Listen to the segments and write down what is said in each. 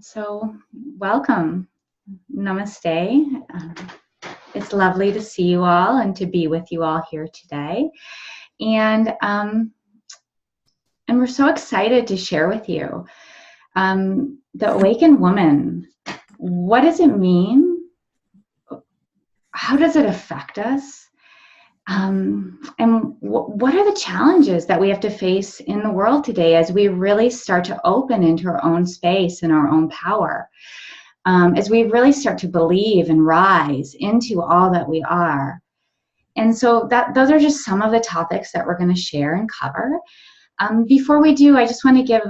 So, welcome. Namaste. It's lovely to see you all and to be with you all here today. And we're so excited to share with you the awakened woman. What does it mean? How does it affect us? And what are the challenges that we have to face in the world today as we really start to open into our own space and our own power? As we really start to believe and rise into all that we are. And so those are just some of the topics that we're going to share and cover. Before we do, I just want to give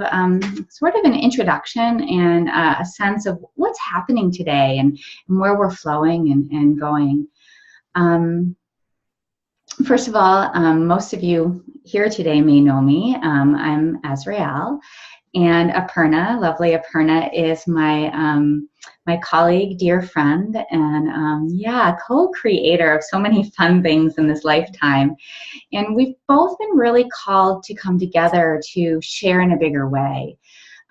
sort of an introduction and a sense of what's happening today and where we're flowing and going. First of all, most of you here today may know me. I'm Azrael. And Aparna, lovely Aparna, is my colleague, dear friend, and co-creator of so many fun things in this lifetime. And we've both been really called to come together to share in a bigger way,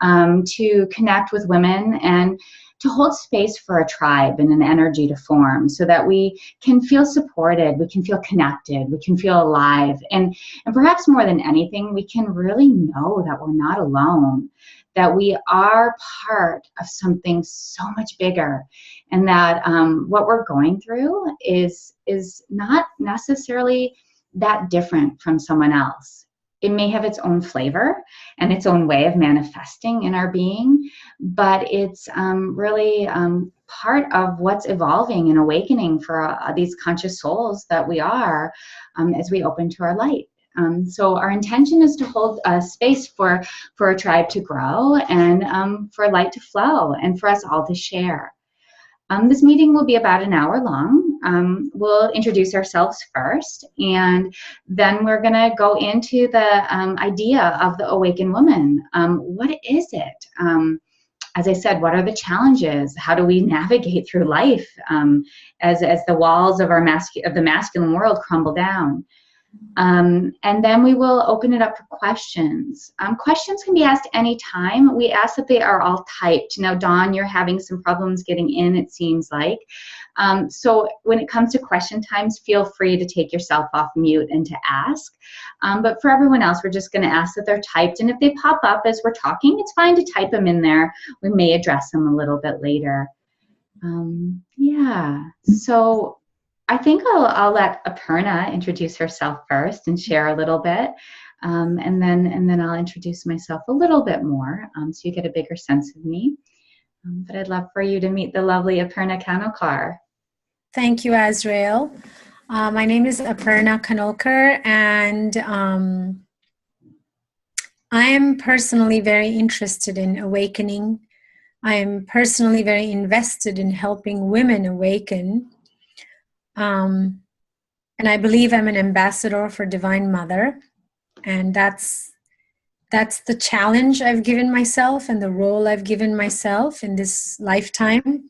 to connect with women and to hold space for a tribe and an energy to form so that we can feel supported, we can feel connected, we can feel alive. And perhaps more than anything, we can really know that we're not alone, that we are part of something so much bigger, and that what we're going through is not necessarily that different from someone else. It may have its own flavor and its own way of manifesting in our being, but it's really part of what's evolving and awakening for these conscious souls that we are as we open to our light. So our intention is to hold a space for a tribe to grow and for light to flow and for us all to share. This meeting will be about an hour long. We'll introduce ourselves first, and then we're going to go into the idea of the awakened woman. What is it? As I said, what are the challenges? How do we navigate through life as the walls of the masculine world crumble down? And then we will open it up for questions. Questions can be asked anytime. We ask that they are all typed. Now, Dawn, you're having some problems getting in, it seems like. So when it comes to question times, feel free to take yourself off mute and to ask. But for everyone else, we're just going to ask that they're typed. And if they pop up as we're talking, it's fine to type them in there. We may address them a little bit later. So I think I'll let Aparna introduce herself first and share a little bit, and then I'll introduce myself a little bit more, so you get a bigger sense of me. But I'd love for you to meet the lovely Aparna Kanolkar. Thank you, Azrael. My name is Aparna Kanolkar, and I am personally very interested in awakening. I am personally very invested in helping women awaken. And I believe I'm an ambassador for Divine Mother, and that's the challenge I've given myself and the role I've given myself in this lifetime.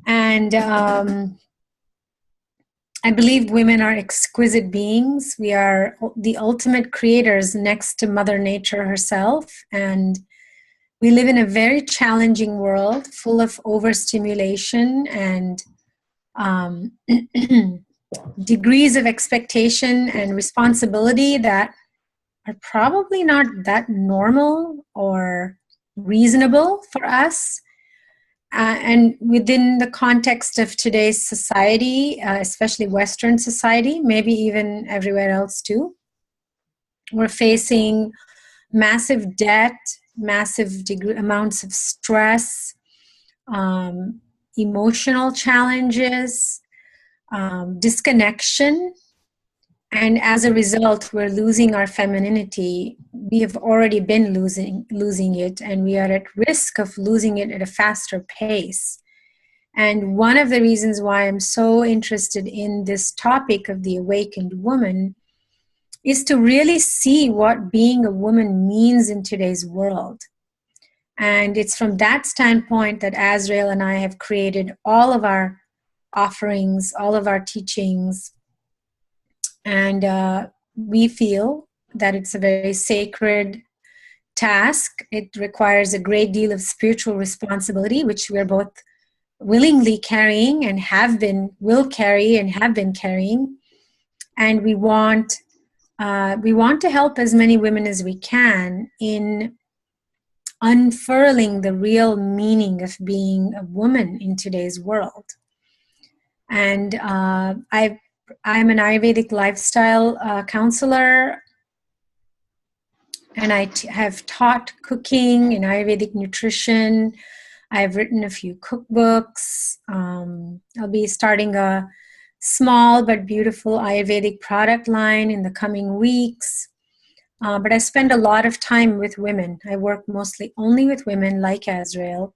And I believe women are exquisite beings. We are the ultimate creators next to Mother Nature herself, and we live in a very challenging world full of overstimulation and degrees of expectation and responsibility that are probably not that normal or reasonable for us. And within the context of today's society, especially Western society, maybe even everywhere else too, we're facing massive debt, massive amounts of stress, emotional challenges, disconnection, and as a result, we're losing our femininity. We have already been losing it, and we are at risk of losing it at a faster pace. And one of the reasons why I'm so interested in this topic of the awakened woman is to really see what being a woman means in today's world. And it's from that standpoint that Azrael and I have created all of our offerings, all of our teachings, and we feel that it's a very sacred task. It requires a great deal of spiritual responsibility, which we're both willingly carrying and will carry and have been carrying. And we want to help as many women as we can in unfurling the real meaning of being a woman in today's world. And I'm an Ayurvedic lifestyle counselor, and I have taught cooking and Ayurvedic nutrition. I've written a few cookbooks. I'll be starting a small but beautiful Ayurvedic product line in the coming weeks. But I spend a lot of time with women. I work mostly only with women like Azrael.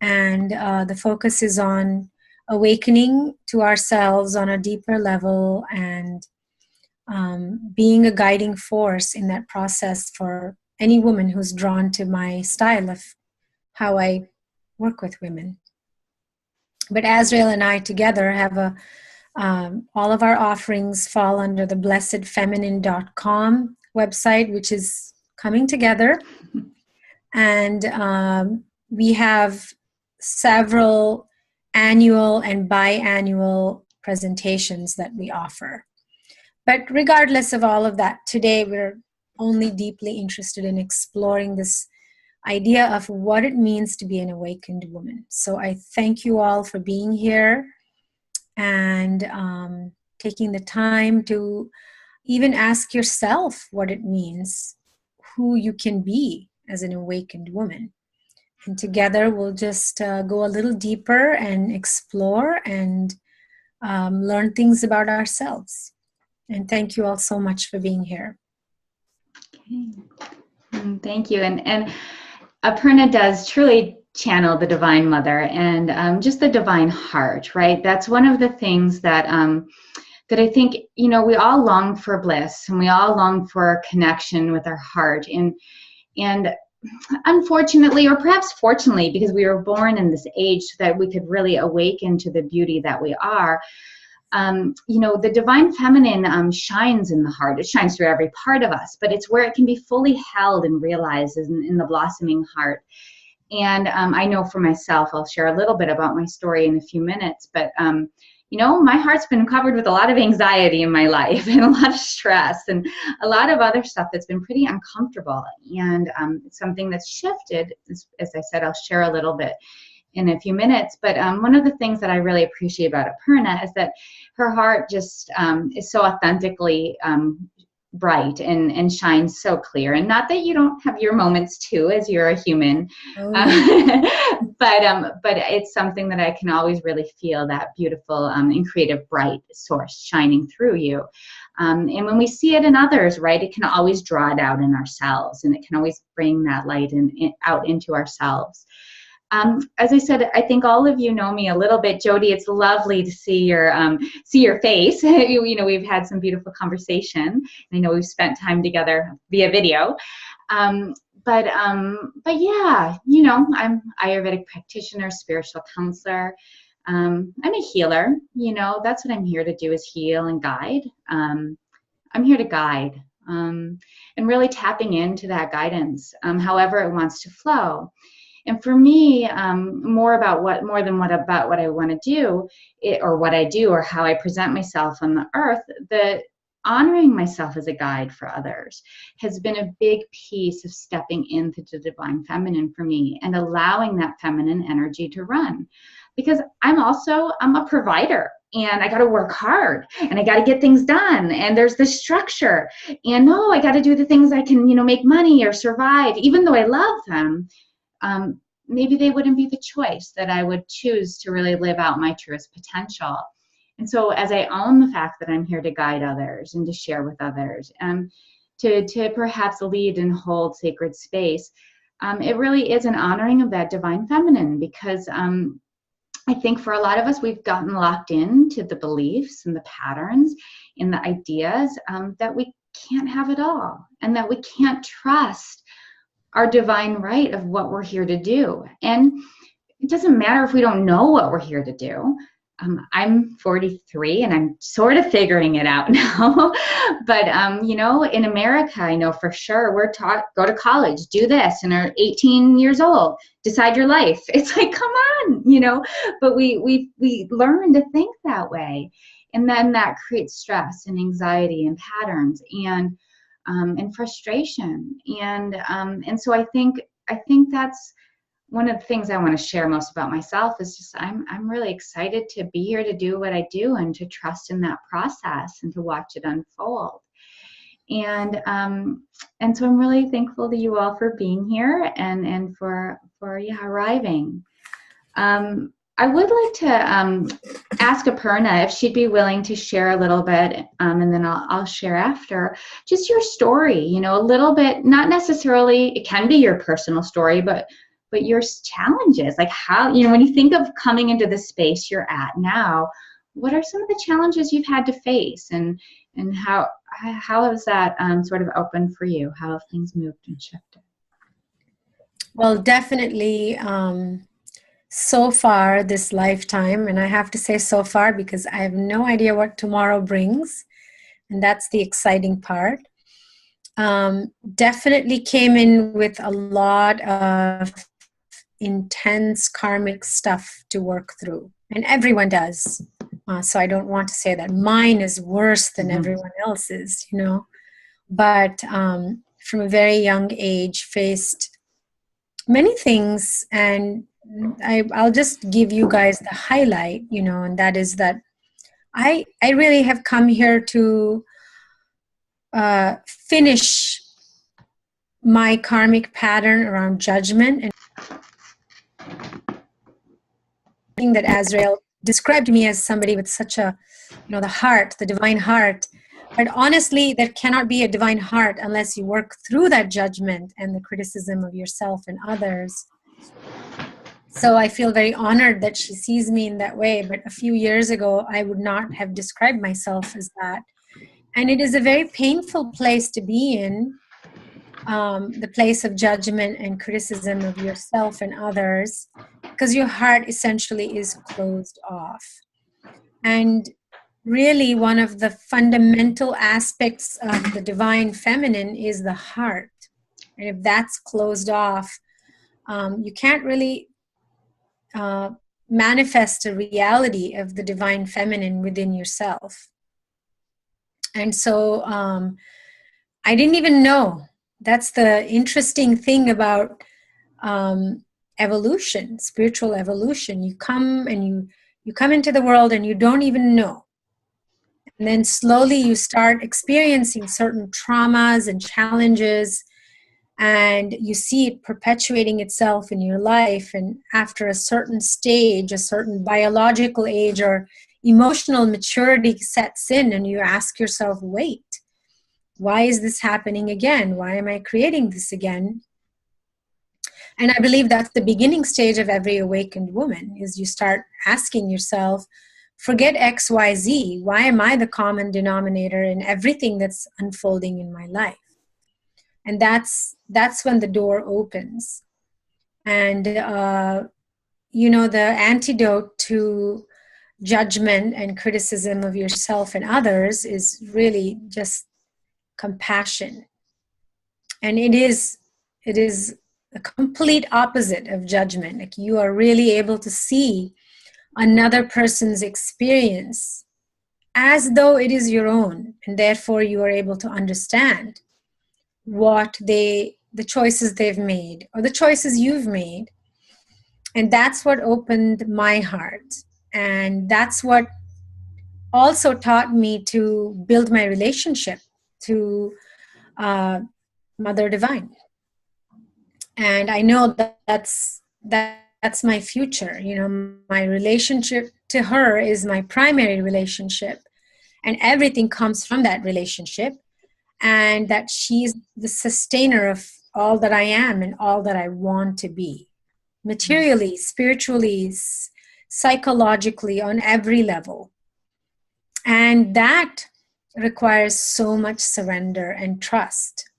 And the focus is on awakening to ourselves on a deeper level and being a guiding force in that process for any woman who's drawn to my style of how I work with women. But Azrael and I together have all of our offerings fall under the blessedfeminine.com website, which is coming together. And we have several annual and biannual presentations that we offer. But regardless of all of that, today we're only deeply interested in exploring this idea of what it means to be an awakened woman. So I thank you all for being here and taking the time to even ask yourself what it means, who you can be as an awakened woman. And together we'll just go a little deeper and explore and learn things about ourselves. And thank you all so much for being here. Okay. Thank you. And Aparna does truly channel the Divine Mother and just the Divine Heart, right? That's one of the things that that I think, we all long for bliss and we all long for connection with our heart. And unfortunately, or perhaps fortunately, because we were born in this age so that we could really awaken to the beauty that we are, the divine feminine shines in the heart. It shines through every part of us, but it's where it can be fully held and realized in the blossoming heart. And I know for myself, I'll share a little bit about my story in a few minutes, but my heart's been covered with a lot of anxiety in my life and a lot of stress and a lot of other stuff that's been pretty uncomfortable. And it's something that's shifted. As I said, I'll share a little bit in a few minutes. But one of the things that I really appreciate about Aparna is that her heart just is so authentically bright and shines so clear. And not that you don't have your moments too, as you're a human, but it's something that I can always really feel that beautiful and creative bright source shining through you. And when we see it in others, right, it can always draw it out in ourselves, and it can always bring that light out into ourselves. As I said, I think all of you know me a little bit. Jody, it's lovely to see your face. We've had some beautiful conversation. I know we've spent time together via video. But yeah, I'm Ayurvedic practitioner, spiritual counselor. I'm a healer. That's what I'm here to do, is heal and guide. I'm here to guide and really tapping into that guidance, however it wants to flow. And for me, more about what I want to do, or what I do, or how I present myself on the earth, the honoring myself as a guide for others has been a big piece of stepping into the divine feminine for me and allowing that feminine energy to run. Because I'm a provider, and I got to work hard, and I got to get things done, and there's this structure, and I got to do the things I can, make money or survive, even though I love them. Maybe they wouldn't be the choice that I would choose to really live out my truest potential. And so as I own the fact that I'm here to guide others and to share with others, and to perhaps lead and hold sacred space, it really is an honoring of that divine feminine, because I think for a lot of us, we've gotten locked into the beliefs and the patterns and the ideas that we can't have it all, and that we can't trust our divine right of what we're here to do. And it doesn't matter if we don't know what we're here to do. I'm 43 and I'm sort of figuring it out now. But, in America, I know for sure we're taught, go to college, do this, and are 18 years old, decide your life. It's like, come on, but we learn to think that way. And then that creates stress and anxiety and patterns and frustration. And so I think that's one of the things I want to share most about myself is just I'm really excited to be here to do what I do and to trust in that process and to watch it unfold. And so I'm really thankful to you all for being here and for arriving. I would like to ask Aparna if she'd be willing to share a little bit, and then I'll share after, just your story, a little bit, not necessarily, it can be your personal story, but your challenges, like how, when you think of coming into the space you're at now, what are some of the challenges you've had to face, and how has that sort of opened for you? How have things moved and shifted? Well, definitely so far this lifetime, and I have to say so far because I have no idea what tomorrow brings, and that's the exciting part. Definitely came in with a lot of intense karmic stuff to work through, and everyone does. So I don't want to say that mine is worse than everyone else's, but from a very young age faced many things, and I'll just give you guys the highlight, and that is that I really have come here to finish my karmic pattern around judgment, and that Azrael described me as somebody with such a, the heart, the divine heart. But honestly, there cannot be a divine heart unless you work through that judgment and the criticism of yourself and others. So I feel very honored that she sees me in that way. But a few years ago, I would not have described myself as that. And it is a very painful place to be in, the place of judgment and criticism of yourself and others, because your heart essentially is closed off. And really, one of the fundamental aspects of the divine feminine is the heart. And if that's closed off, you can't really manifest a reality of the divine feminine within yourself. And so I didn't even know. That's the interesting thing about evolution, spiritual evolution. You come and you come into the world and you don't even know. And then slowly you start experiencing certain traumas and challenges, and you see it perpetuating itself in your life. And after a certain stage, a certain biological age or emotional maturity sets in, and you ask yourself, wait, why is this happening again? Why am I creating this again? And I believe that's the beginning stage of every awakened woman, is you start asking yourself, forget X, Y, Z. Why am I the common denominator in everything that's unfolding in my life? And that's when the door opens. And, the antidote to judgment and criticism of yourself and others is really just compassion. And it is the complete opposite of judgment. Like, you are really able to see another person's experience as though it is your own, and therefore you are able to understand what the choices they've made or the choices you've made. And that's what opened my heart, and that's what also taught me to build my relationship to Mother Divine. And I know that's my future. My relationship to her is my primary relationship, and everything comes from that relationship, and that she's the sustainer of all that I am and all that I want to be, materially, spiritually, psychologically, on every level. And that requires so much surrender and trust.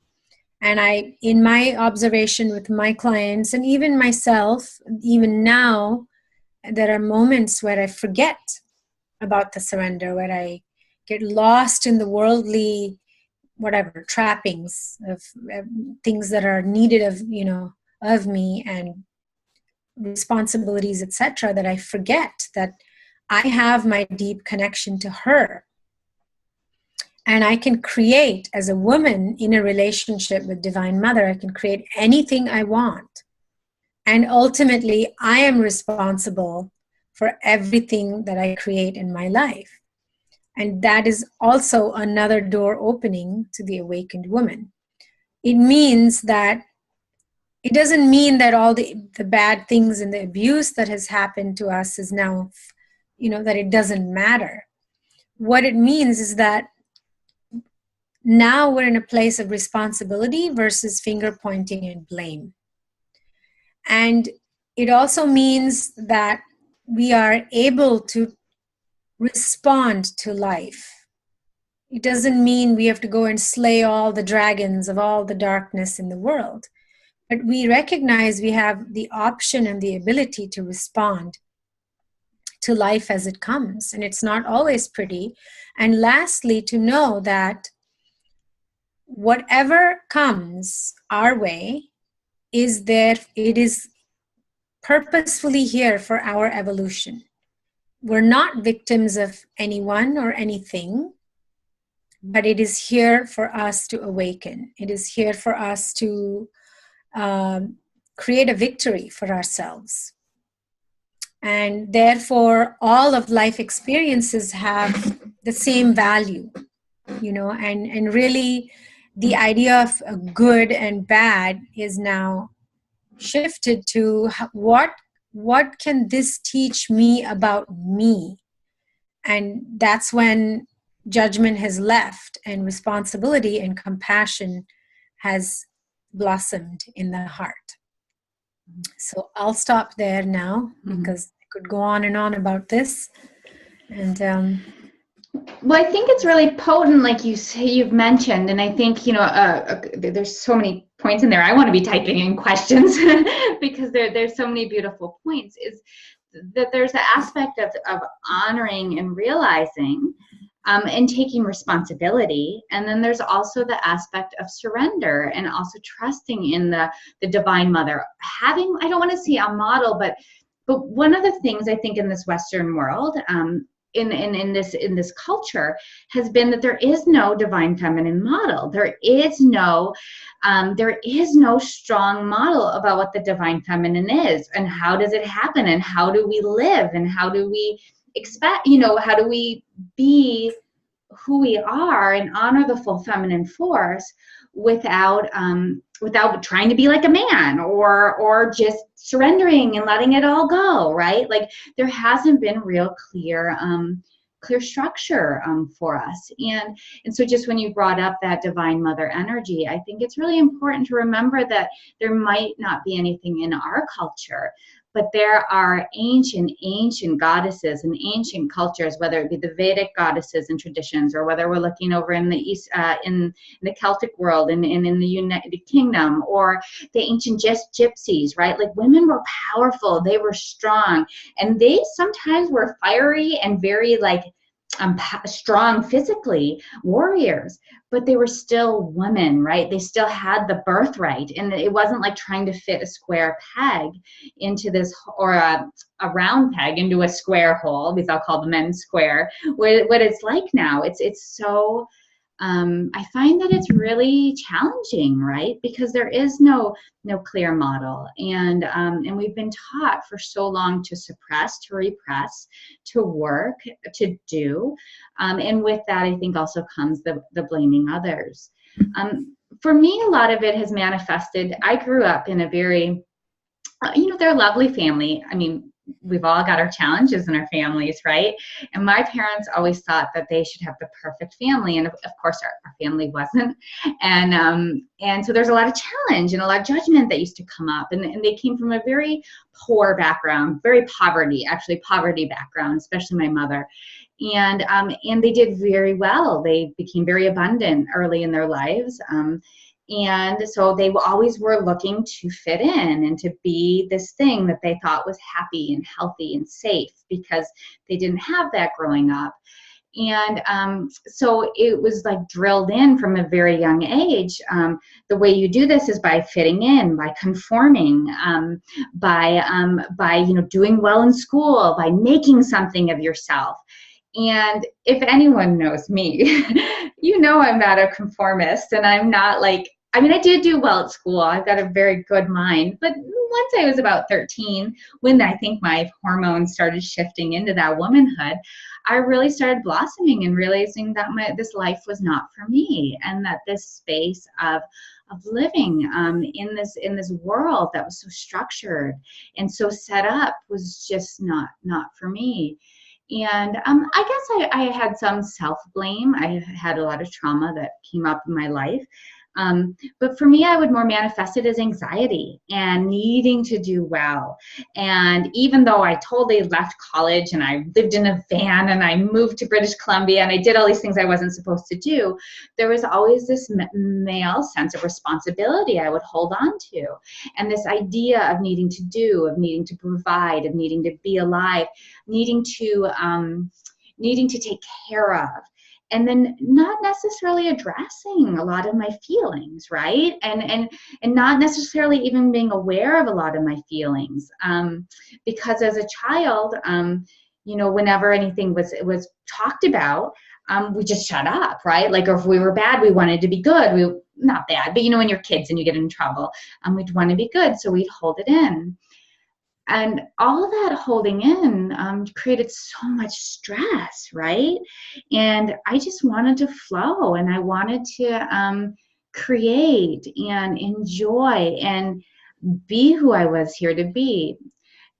And in my observation with my clients and even myself, even now, there are moments where I forget about the surrender, where I get lost in the worldly, whatever, trappings of things that are needed of, of me, and responsibilities, etc., that I forget that I have my deep connection to her. And I can create, as a woman in a relationship with Divine Mother, I can create anything I want. And ultimately, I am responsible for everything that I create in my life. And that is also another door opening to the awakened woman. It means that, it doesn't mean that all the bad things and the abuse that has happened to us is now, that it doesn't matter. What it means is that now we're in a place of responsibility versus finger pointing and blame. And it also means that we are able to respond to life. It doesn't mean we have to go and slay all the dragons of all the darkness in the world. But we recognize we have the option and the ability to respond to life as it comes. And it's not always pretty. And lastly, to know that whatever comes our way is there, it is purposefully here for our evolution. We're not victims of anyone or anything, but it is here for us to awaken. It is here for us to create a victory for ourselves. And therefore, all of life experiences have the same value, and really the idea of good and bad is now shifted to what can this teach me about me? And that's when judgment has left and responsibility and compassion has blossomed in the heart. So I'll stop there now, because I could go on and on about this. And well, I think it's really potent, like you've mentioned, and I think there's so many points in there. I want to be typing in questions because there's so many beautiful points. Is that there's an aspect of honoring and realizing and taking responsibility, and then there's also the aspect of surrender and also trusting in the Divine Mother. Having, I don't want to say a model, but one of the things I think in this Western world, in this culture, has been that there is no divine feminine model. There is no strong model about what the divine feminine is, and how does it happen, and how do we live, and how do we expect, how do we be who we are and honor the full feminine force without trying to be like a man, or just surrendering and letting it all go, right? Like, there hasn't been real clear structure for us. And so just when you brought up that Divine Mother energy, I think it's really important to remember that there might not be anything in our culture, but there are ancient goddesses and ancient cultures, whether it be the Vedic goddesses and traditions, or whether we're looking over in the East, in the Celtic world, and in the United Kingdom, or the ancient gypsies, right? Like, women were powerful, they were strong, and they sometimes were fiery and very strong physically, warriors, but they were still women, right? They still had the birthright, and it wasn't like trying to fit a square peg into this, or a round peg into a square hole, because I'll call the men square. What it's like now, it's so I find that it's really challenging, right? Because there is no clear model, and we've been taught for so long to suppress, to repress, to work, to do, and with that, I think also comes the blaming others. For me, a lot of it has manifested. I grew up in a very, they're a lovely family. I mean, we've all got our challenges in our families, right? And my parents always thought that they should have the perfect family. And of course, our family wasn't. And so there's a lot of challenge and a lot of judgment that used to come up. And they came from a very poor background, very poverty background, especially my mother. And they did very well. They became very abundant early in their lives. And so they always were looking to fit in and to be this thing that they thought was happy and healthy and safe, because they didn't have that growing up. And so it was like drilled in from a very young age. The way you do this is by fitting in, by conforming, by doing well in school, by making something of yourself. And if anyone knows me, I'm not a conformist, and I'm not like, I did do well at school. I've got a very good mind. But once I was about 13, when I think my hormones started shifting into that womanhood, I really started blossoming and realizing that this life was not for me, and that this space of living in this world that was so structured and so set up was just not for me. And I guess I had some self-blame. I had a lot of trauma that came up in my life. But for me, I would more manifest it as anxiety and needing to do well. And even though I totally left college and I lived in a van and I moved to British Columbia and I did all these things I wasn't supposed to do, there was always this male sense of responsibility I would hold on to. And this idea of needing to do, of needing to provide, of needing to be alive, needing to take care of. And then not necessarily addressing a lot of my feelings, right? And not necessarily even being aware of a lot of my feelings. Because as a child, whenever anything was talked about, we just shut up, right? Like, or if we were bad, we wanted to be good. Not bad, but when you're kids and you get in trouble, we'd want to be good, so we'd hold it in. And all that holding in created so much stress, right? And I just wanted to flow, and I wanted to create and enjoy and be who I was here to be.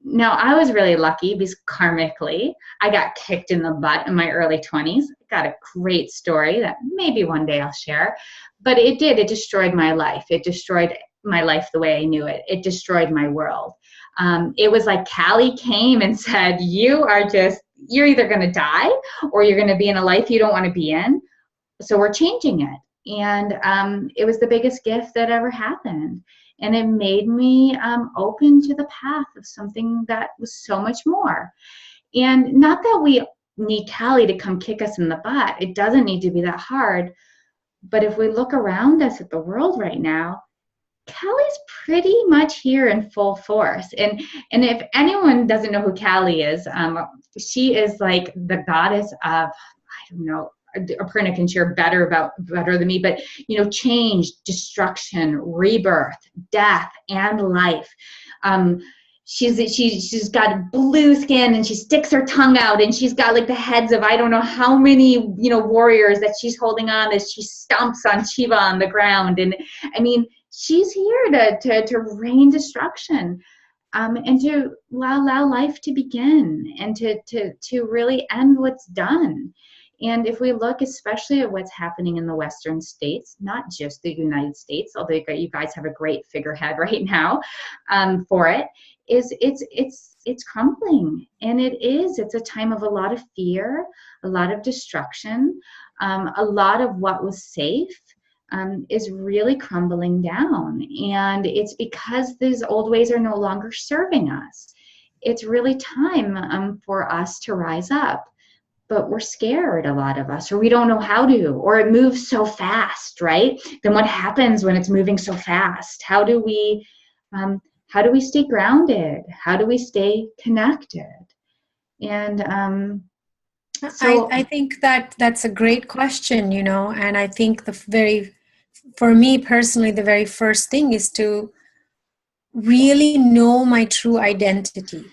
Now, I was really lucky because karmically, I got kicked in the butt in my early 20s. Got a great story that maybe one day I'll share. But it destroyed my life. It destroyed my life the way I knew it. It destroyed my world. It was like Callie came and said, you're either going to die or you're going to be in a life you don't want to be in. So we're changing it. And it was the biggest gift that ever happened. And it made me open to the path of something that was so much more. And not that we need Callie to come kick us in the butt. It doesn't need to be that hard. But if we look around us at the world right now, Callie's pretty much here in full force. And if anyone doesn't know who Callie is, she is like the goddess of, I don't know, Aparna can share better than me, but change, destruction, rebirth, death, and life. She's got blue skin, and she sticks her tongue out, and she's got like the heads of I don't know how many warriors that she's holding on as she stomps on Shiva on the ground. And she's here to rain destruction, and to allow life to begin, and to really end what's done. And if we look especially at what's happening in the Western states, not just the United States, although you guys have a great figurehead right now for it, it's crumbling. And it's a time of a lot of fear, a lot of destruction, a lot of what was safe is really crumbling down. And it's because these old ways are no longer serving us. It's really time for us to rise up. But we're scared, a lot of us, or we don't know how to, or it moves so fast, right? Then what happens when it's moving so fast? How do we stay grounded? How do we stay connected? And I think that's a great question, and I think for me personally, the very first thing is to really know my true identity.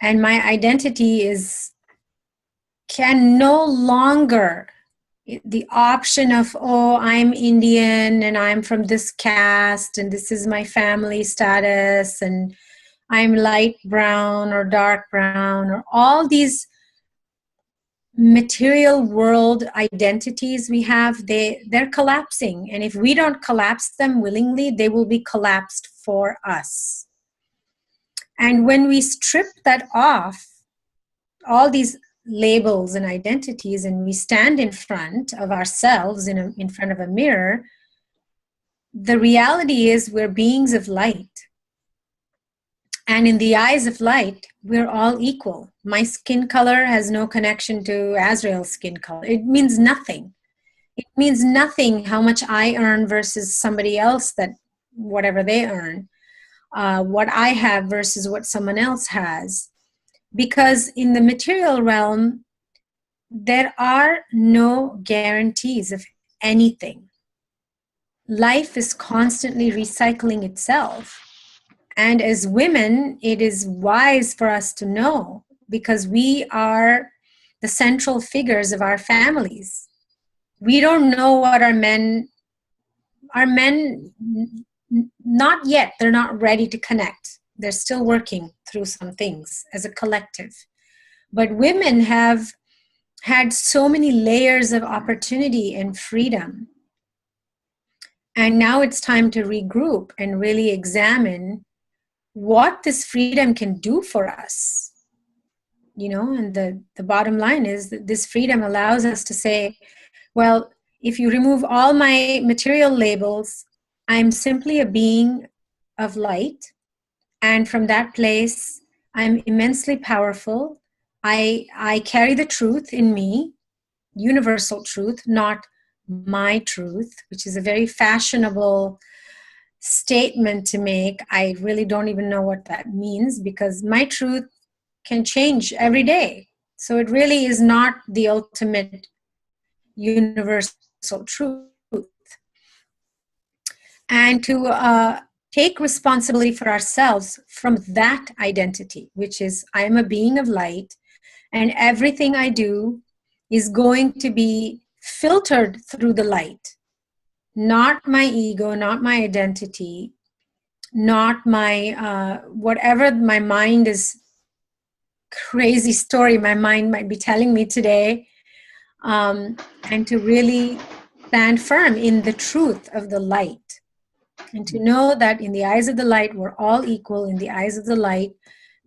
And my identity can no longer the option of, I'm Indian and I'm from this caste and this is my family status and I'm light brown or dark brown, or all these material world identities we have, they're collapsing. And if we don't collapse them willingly, they will be collapsed for us. And when we strip that off, all these labels and identities, and we stand in front of ourselves in front of a mirror, the reality is we're beings of light. And in the eyes of light, we're all equal. My skin color has no connection to Azrael's skin color. It means nothing. It means nothing how much I earn versus somebody else, that whatever they earn, what I have versus what someone else has. Because in the material realm, there are no guarantees of anything. Life is constantly recycling itself. And as women, it is wise for us to know, because we are the central figures of our families. We don't know what our men, not yet, they're not ready to connect. They're still working through some things as a collective. But women have had so many layers of opportunity and freedom. And now it's time to regroup and really examine what this freedom can do for us. And the bottom line is that this freedom allows us to say, well, if you remove all my material labels, I'm simply a being of light. And from that place, I'm immensely powerful. I carry the truth in me, universal truth, not my truth, which is a very fashionable statement to make. I really don't even know what that means, because my truth can change every day. So it really is not the ultimate universal truth. And to take responsibility for ourselves from that identity, which is I am a being of light, and everything I do is going to be filtered through the light. Not my ego, not my identity, not my, whatever my mind is, crazy story my mind might be telling me today, and to really stand firm in the truth of the light. And to know that in the eyes of the light, we're all equal. In the eyes of the light,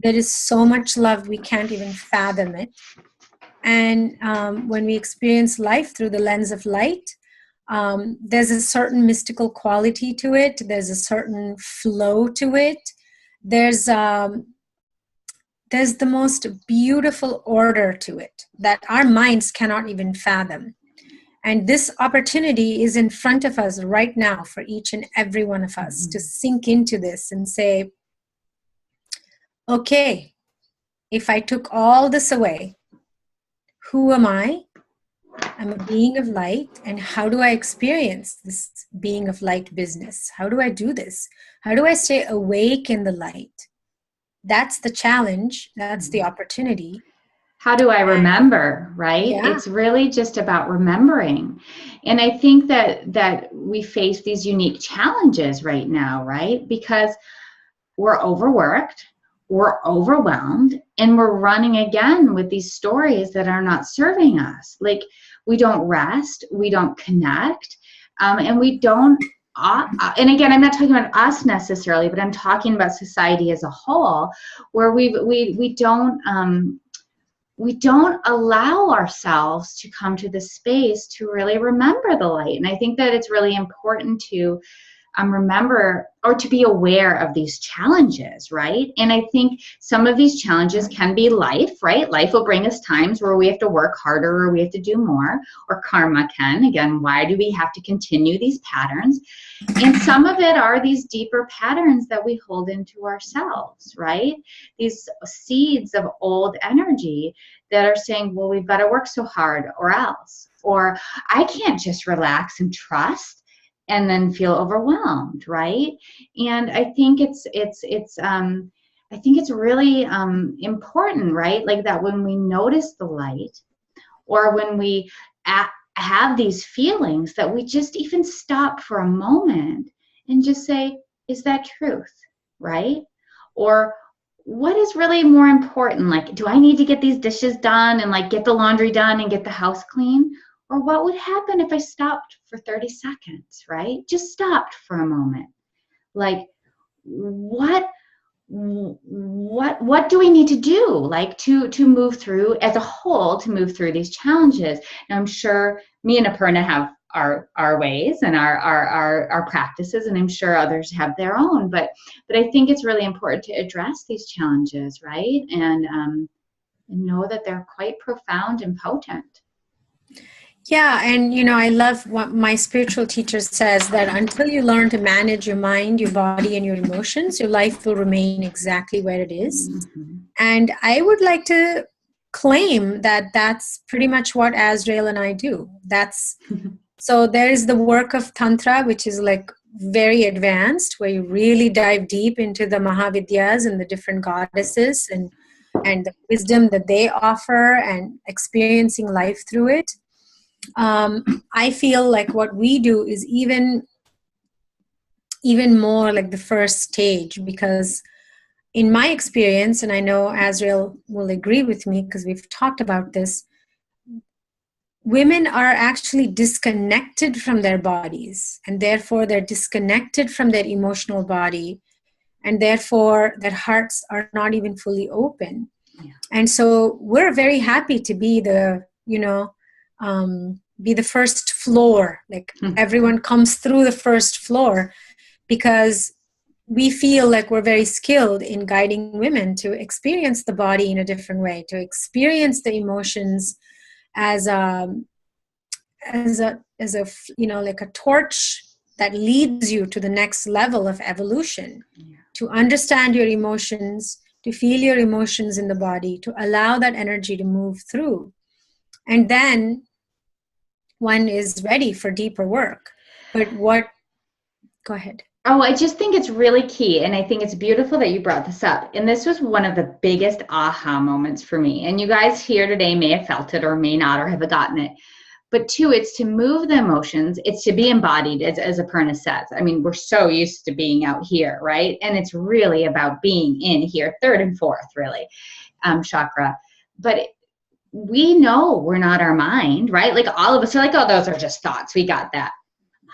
there is so much love, we can't even fathom it. And when we experience life through the lens of light, there's a certain mystical quality to it. There's a certain flow to it. There's the most beautiful order to it that our minds cannot even fathom. And this opportunity is in front of us right now for each and every one of us to sink into this and say, okay, if I took all this away, who am I? I'm a being of light. And how do I experience this being of light business? How do I do this? How do I stay awake in the light? That's the challenge. That's the opportunity. How do I remember, right? Yeah. It's really just about remembering. And I think that we face these unique challenges right now, right? Because we're overworked, we're overwhelmed, and we're running again with these stories that are not serving us. Like, we don't rest, we don't connect, and we don't, and again, I'm not talking about us necessarily, but I'm talking about society as a whole, where we don't allow ourselves to come to the space to really remember the light. And I think that it's really important to remember, or to be aware of these challenges, right? And I think some of these challenges can be life, right? Life will bring us times where we have to work harder, or we have to do more, or karma can. Again, why do we have to continue these patterns? And some of it are these deeper patterns that we hold into ourselves, right? These seeds of old energy that are saying, well, we've got to work so hard or else, or I can't just relax and trust and then feel overwhelmed, right? And I think it's really important, right? Like that when we notice the light, or when we have these feelings, that we just even stop for a moment and just say, is that truth, right? Or what is really more important? Like, do I need to get these dishes done and like get the laundry done and get the house clean? Or what would happen if I stopped for 30 seconds, right? Just stopped for a moment. Like, what do we need to do, like, to move through as a whole, to move through these challenges? And I'm sure me and Aparna have our ways and our practices, and I'm sure others have their own. But I think it's really important to address these challenges, right? And know that they're quite profound and potent. Yeah, and I love what my spiritual teacher says, that until you learn to manage your mind, your body, and your emotions, your life will remain exactly where it is. Mm-hmm. And I would like to claim that that's pretty much what Azrael and I do. So there's the work of Tantra, which is like very advanced, where you really dive deep into the Mahavidyas and the different goddesses and the wisdom that they offer and experiencing life through it. I feel like what we do is even more like the first stage, because in my experience, and I know Azrael will agree with me because we've talked about this, women are actually disconnected from their bodies, and therefore they're disconnected from their emotional body, and therefore their hearts are not even fully open. Yeah. And so we're very happy to be the, be the first floor. Like everyone comes through the first floor, because we feel like we're very skilled in guiding women to experience the body in a different way, to experience the emotions as a like a torch that leads you to the next level of evolution. Yeah. To understand your emotions, to feel your emotions in the body, to allow that energy to move through. And then one is ready for deeper work. But go ahead. Oh, I just think it's really key. And I think it's beautiful that you brought this up. And this was one of the biggest aha moments for me. And you guys here today may have felt it or may not, or have gotten it. But two, it's to move the emotions. It's to be embodied, as Aparna says. I mean, we're so used to being out here, right? And it's really about being in here, third and fourth, really, chakra. But we know we're not our mind, right? Like all of us are like, oh, those are just thoughts. We got that.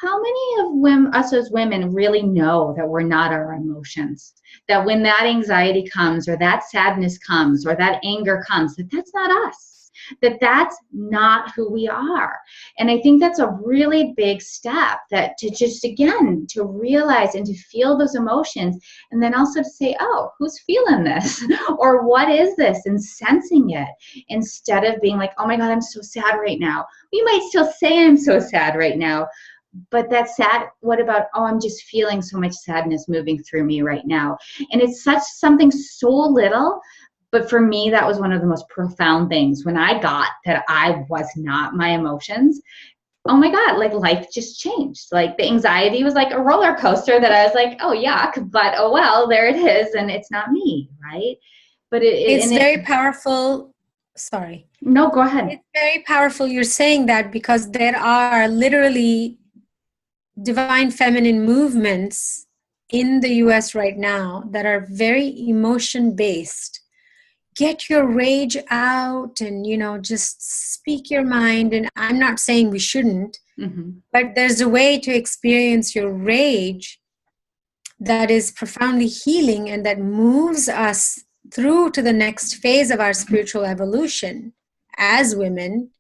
How many of us as women really know that we're not our emotions? That when that anxiety comes, or that sadness comes, or that anger comes, that's not us. That's not who we are. And I think that's a really big step, that to just, again, to realize and to feel those emotions, and then also to say, oh, who's feeling this? Or what is this? And sensing it, instead of being like, oh my God, I'm so sad right now. You might still say I'm so sad right now, but that's sad. What about, oh, I'm just feeling so much sadness moving through me right now. And it's something so little. But for me, that was one of the most profound things when I got that I was not my emotions. Oh my God, like life just changed. Like the anxiety was like a roller coaster that I was like, oh, yuck, but oh, well, there it is. And it's not me, right? But it's very powerful. Sorry. No, go ahead. It's very powerful you're saying that, because there are literally divine feminine movements in the US right now that are very emotion based. Get your rage out and, just speak your mind. And I'm not saying we shouldn't, but there's a way to experience your rage that is profoundly healing and that moves us through to the next phase of our spiritual evolution as women.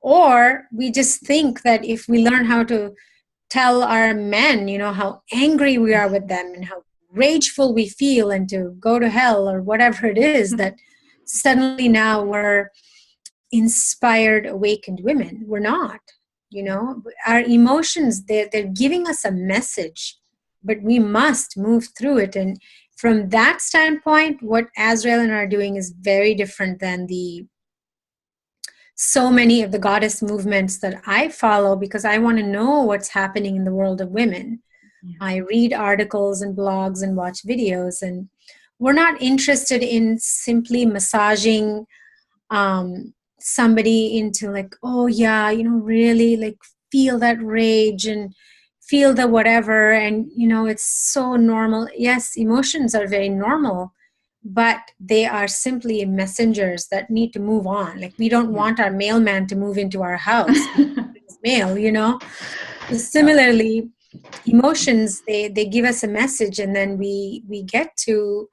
Or we just think that if we learn how to tell our men, how angry we are with them and how rageful we feel, and to go to hell or whatever it is, that suddenly now we're inspired, awakened women. We're not, our emotions, they're giving us a message, but we must move through it. And from that standpoint, what Azrael and I are doing is very different than so many of the goddess movements that I follow, because I want to know what's happening in the world of women. Yeah. I read articles and blogs and watch videos, and we're not interested in simply massaging somebody into like, oh yeah, really like feel that rage and feel the whatever. And, it's so normal. Yes, emotions are very normal, but they are simply messengers that need to move on. Like we don't want our mailman to move into our house. Mail, So similarly, emotions, they give us a message, and then we get to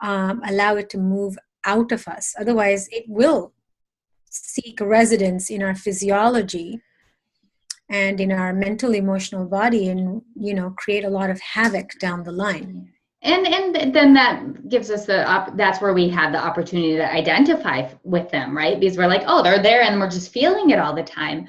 allow it to move out of us. Otherwise, it will seek residence in our physiology. and in our mental, emotional body, and, you know, create a lot of havoc down the line. And then that gives us that's where we have the opportunity to identify with them, right? Because we're like, oh, they're there, and we're just feeling it all the time.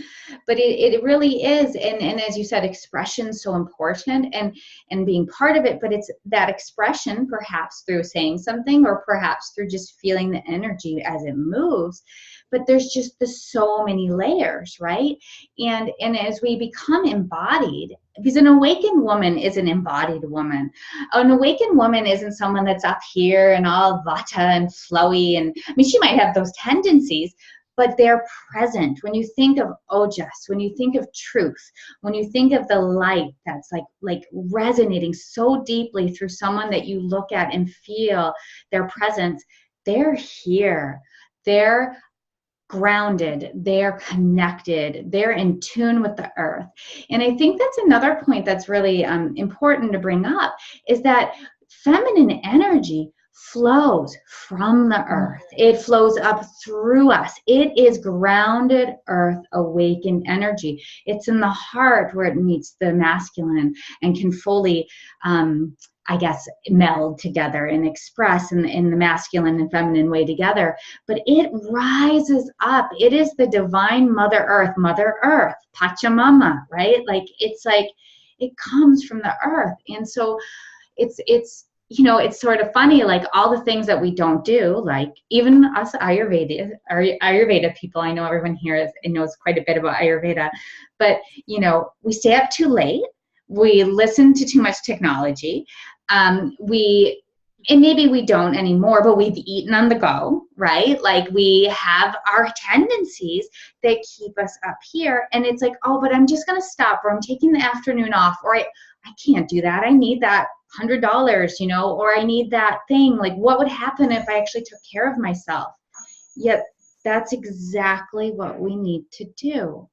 But it really is, and as you said, expression is so important, and being part of it. But it's that expression, perhaps through saying something, or perhaps through just feeling the energy as it moves. But there's just so many layers, right? And as we become embodied, because an awakened woman is an embodied woman. An awakened woman isn't someone that's up here and all vata and flowy. And I mean, she might have those tendencies, but they're present. When you think of ojas, when you think of truth, when you think of the light that's like resonating so deeply through someone that you look at and feel their presence, they're here. They're grounded, they're connected, they're in tune with the earth. And I think that's another point that's really important to bring up, is that feminine energy flows from the earth. It flows up through us. It is grounded earth awakened energy. It's in the heart where it meets the masculine and can fully I guess, meld together and express in the masculine and feminine way together. But it rises up. It is the divine Mother Earth, Pachamama, right? It's like it comes from the earth. And so it's you know, it's sort of funny, like all the things that we don't do, like even us Ayurveda people, I know everyone here knows quite a bit about Ayurveda, but, you know, we stay up too late. We listen to too much technology. And maybe we don't anymore, but we've eaten on the go, right? Like we have our tendencies that keep us up here. And it's like, oh, but I'm just going to stop, or I'm taking the afternoon off, or I can't do that. I need that $100, you know, or I need that thing. Like, what would happen if I actually took care of myself? Yet that's exactly what we need to do.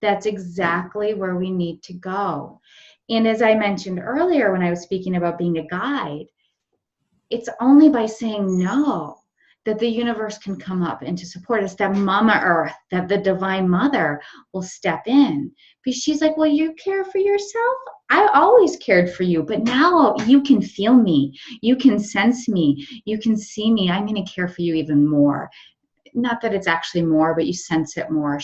That's exactly where we need to go. And as I mentioned earlier, when I was speaking about being a guide, it's only by saying no that the universe can come up and to support us, that Mama Earth, that the Divine Mother will step in. Because she's like, well, you care for yourself? I always cared for you, but now you can feel me. You can sense me. You can see me. I'm going to care for you even more. Not that it's actually more, but you sense it more.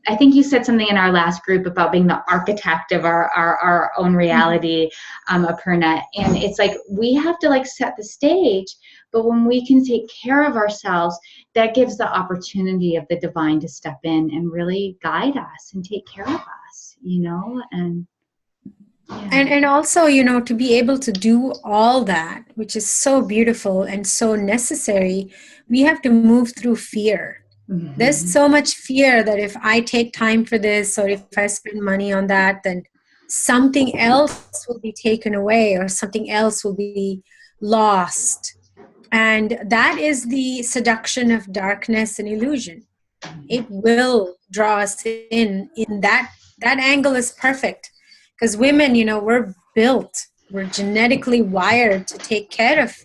I think you said something in our last group about being the architect of our own reality, Aparna. And it's like, we have to like set the stage, but when we can take care of ourselves, that gives the opportunity of the divine to step in and really guide us and take care of us, you know? And yeah. And also, you know, to be able to do all that, which is so beautiful and so necessary, we have to move through fear. Mm-hmm. There's so much fear that if I take time for this, or if I spend money on that, then something else will be taken away, or something else will be lost. And that is the seduction of darkness and illusion. It will draw us in that angle is perfect. Because women, you know, we're genetically wired to take care of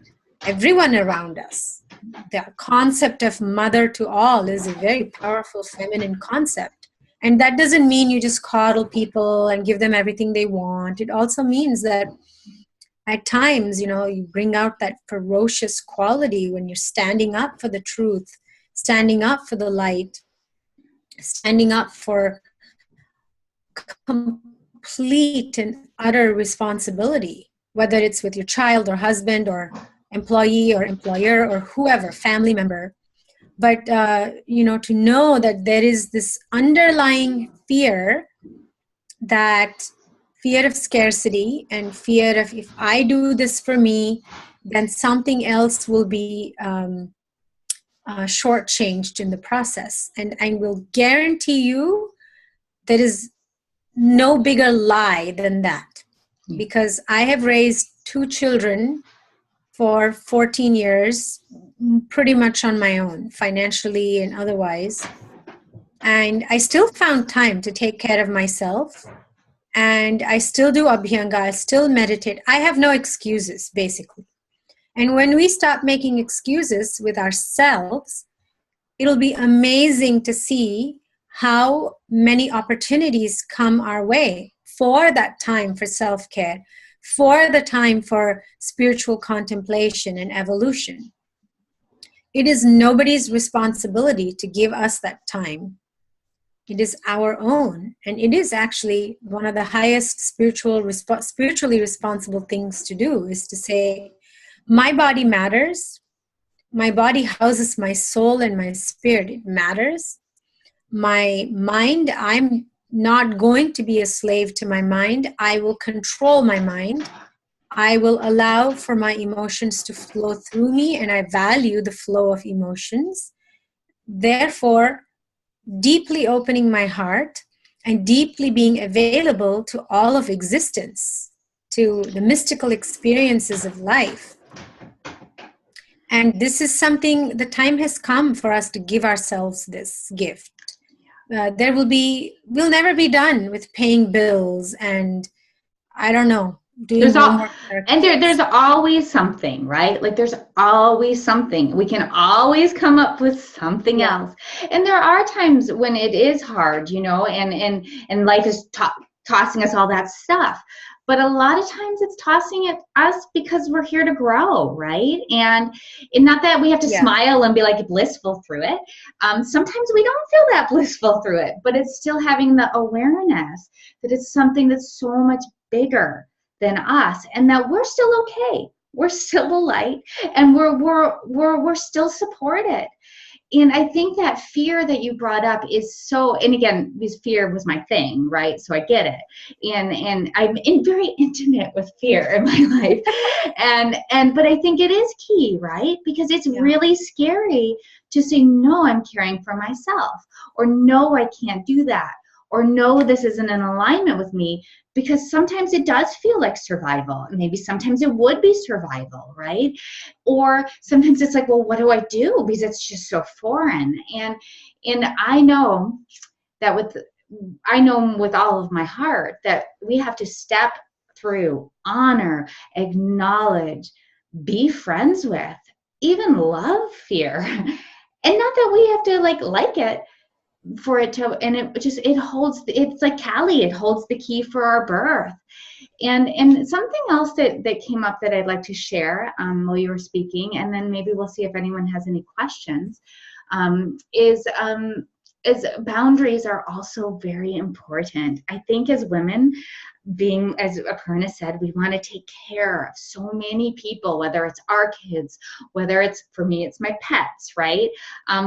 everyone around us. The concept of mother to all is a very powerful feminine concept. And that doesn't mean you just coddle people and give them everything they want. It also means that at times, you know, you bring out that ferocious quality when you're standing up for the truth, standing up for the light, standing up for complete and utter responsibility, whether it's with your child or husband or employee or employer or whoever, family member. But, you know, to know that there is this underlying fear, that fear of scarcity and fear of, if I do this for me, then something else will be shortchanged in the process. And I will guarantee you there is no bigger lie than that. Because I have raised 2 children for 14 years, pretty much on my own, financially and otherwise. And I still found time to take care of myself. And I still do Abhyanga, I still meditate. I have no excuses, basically. And when we stop making excuses with ourselves, it'll be amazing to see how many opportunities come our way for that time for self-care, for the time for spiritual contemplation and evolution. It is nobody's responsibility to give us that time. It is our own. And it is actually one of the highest spiritually responsible things to do, is to say, my body matters. My body houses my soul and my spirit. It matters. My mind, I'm not going to be a slave to my mind. I will control my mind. I will allow for my emotions to flow through me, and I value the flow of emotions. Therefore, deeply opening my heart and deeply being available to all of existence, to the mystical experiences of life. And this is something, the time has come for us to give ourselves this gift. We'll never be done with paying bills and, I don't know, doing homework. And there's always something, right? Like there's always something. We can always come up with something else. And there are times when it is hard, you know, and life is tossing us all that stuff. But a lot of times it's tossing at us because we're here to grow, right? And not that we have to smile and be like blissful through it. Sometimes we don't feel that blissful through it, but it's still having the awareness that it's something that's so much bigger than us, and that we're still okay. We're still a light, and we're still supported. And I think that fear that you brought up is so, and again, this fear was my thing, right? So I get it. And I'm very intimate with fear in my life. But I think it is key, right? Because it's really scary to say, no, I'm caring for myself, or no, I can't do that, or no, this isn't in alignment with me, because sometimes it does feel like survival. Maybe sometimes it would be survival, right? Or sometimes it's like, well, what do I do? Because it's just so foreign. And I know that with all of my heart that we have to step through, honor, acknowledge, be friends with, even love fear. And not that we have to like it, for it to, and it holds, it's like Kali, it holds the key for our birth. And something else that came up that I'd like to share while you were speaking, and then maybe we'll see if anyone has any questions, is boundaries are also very important. I think as women, being, as Aparna said, we want to take care of so many people, whether it's our kids, whether it's, for me, it's my pets, right?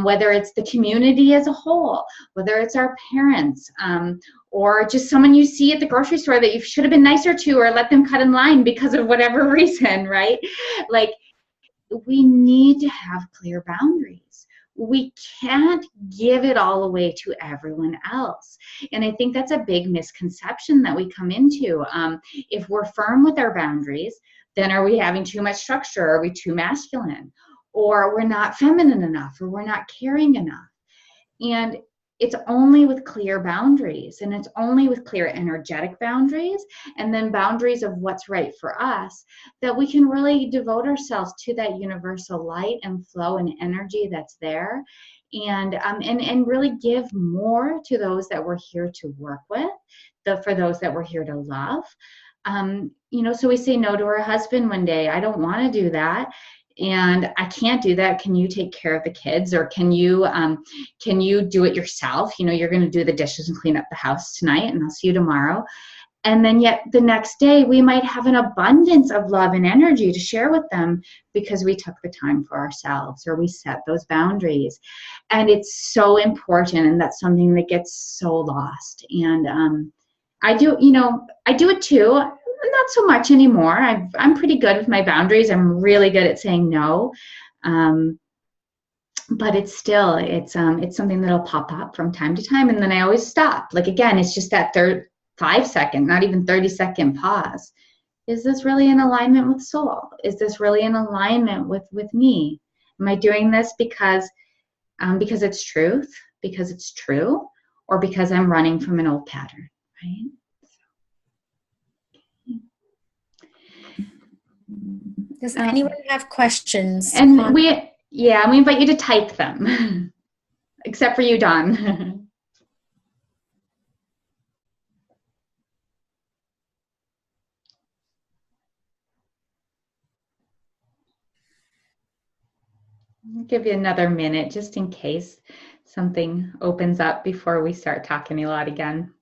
Whether it's the community as a whole, whether it's our parents, or just someone you see at the grocery store that you should have been nicer to, or let them cut in line because of whatever reason, right? Like, we need to have clear boundaries. We can't give it all away to everyone else. And I think that's a big misconception that we come into. If we're firm with our boundaries, then are we having too much structure? Are we too masculine? Or we're not feminine enough, or we're not caring enough? And it's only with clear boundaries, and it's only with clear energetic boundaries, and then boundaries of what's right for us, that we can really devote ourselves to that universal light and flow and energy that's there, and really give more to those that we're here to work with, for those that we're here to love. So we say no to our husband one day. I don't want to do that. And I can't do that. Can you take care of the kids? Or can you do it yourself? You're going to do the dishes and clean up the house tonight, and I'll see you tomorrow. And then yet the next day we might have an abundance of love and energy to share with them because we took the time for ourselves, or we set those boundaries. And it's so important. And that's something that gets so lost. And I do it too. Not so much anymore. I'm pretty good with my boundaries. I'm really good at saying no. But it's something that'll pop up from time to time. And then I always stop. Like, again, it's just that 5-second, not even 30-second pause. Is this really in alignment with soul? Is this really in alignment with me? Am I doing this because it's truth, because it's true, or because I'm running from an old pattern, right? Does anyone have questions? And we invite you to type them, except for you, Dawn. I'll give you another minute just in case something opens up before we start talking a lot again.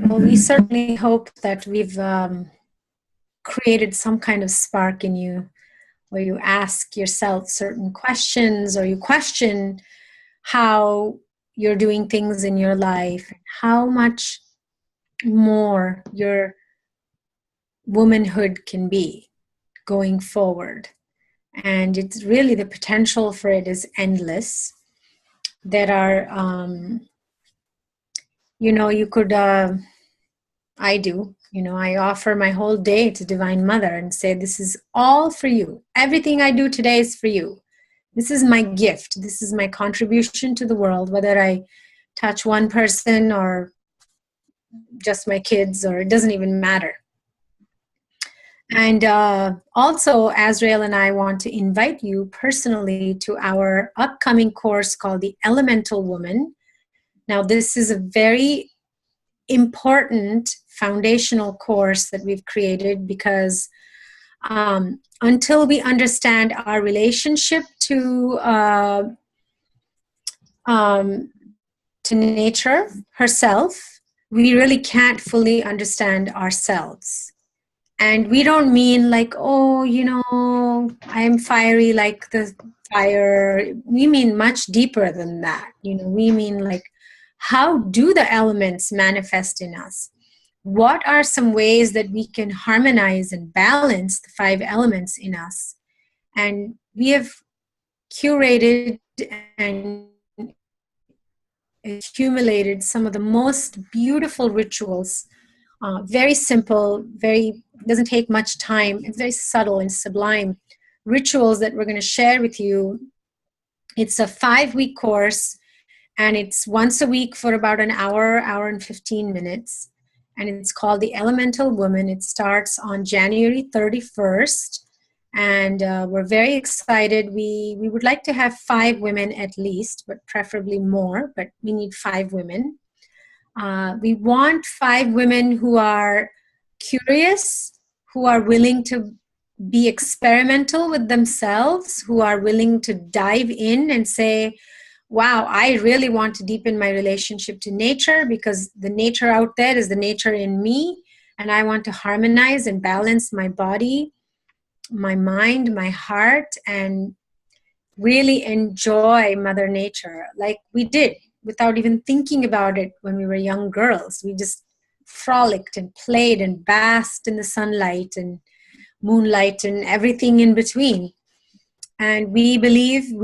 Well, we certainly hope that we've created some kind of spark in you, where you ask yourself certain questions, or you question how you're doing things in your life, how much more your womanhood can be going forward. And it's really, the potential for it is endless. There are, you could, I do, I offer my whole day to Divine Mother and say, this is all for you. Everything I do today is for you. This is my gift. This is my contribution to the world, whether I touch one person or just my kids, or it doesn't even matter. And also, Azrael and I want to invite you personally to our upcoming course called The Elemental Woman. Now, this is a very important foundational course that we've created, because until we understand our relationship to nature herself, we really can't fully understand ourselves. And we don't mean like, oh, I'm fiery like the fire. We mean much deeper than that. We mean like, how do the elements manifest in us? What are some ways that we can harmonize and balance the 5 elements in us? And we have curated and accumulated some of the most beautiful rituals. Very simple, doesn't take much time. It's very subtle and sublime rituals that we're going to share with you. It's a 5-week course, and it's once a week for about an hour and 15 minutes. And it's called The Elemental Woman. It starts on January 31st. And we're very excited. We would like to have 5 women at least, but preferably more, but we need 5 women. We want 5 women who are curious, who are willing to be experimental with themselves, who are willing to dive in and say, wow, I really want to deepen my relationship to nature, because the nature out there is the nature in me, and I want to harmonize and balance my body, my mind, my heart, and really enjoy Mother Nature like we did without even thinking about it when we were young girls. We just frolicked and played and basked in the sunlight and moonlight and everything in between. And we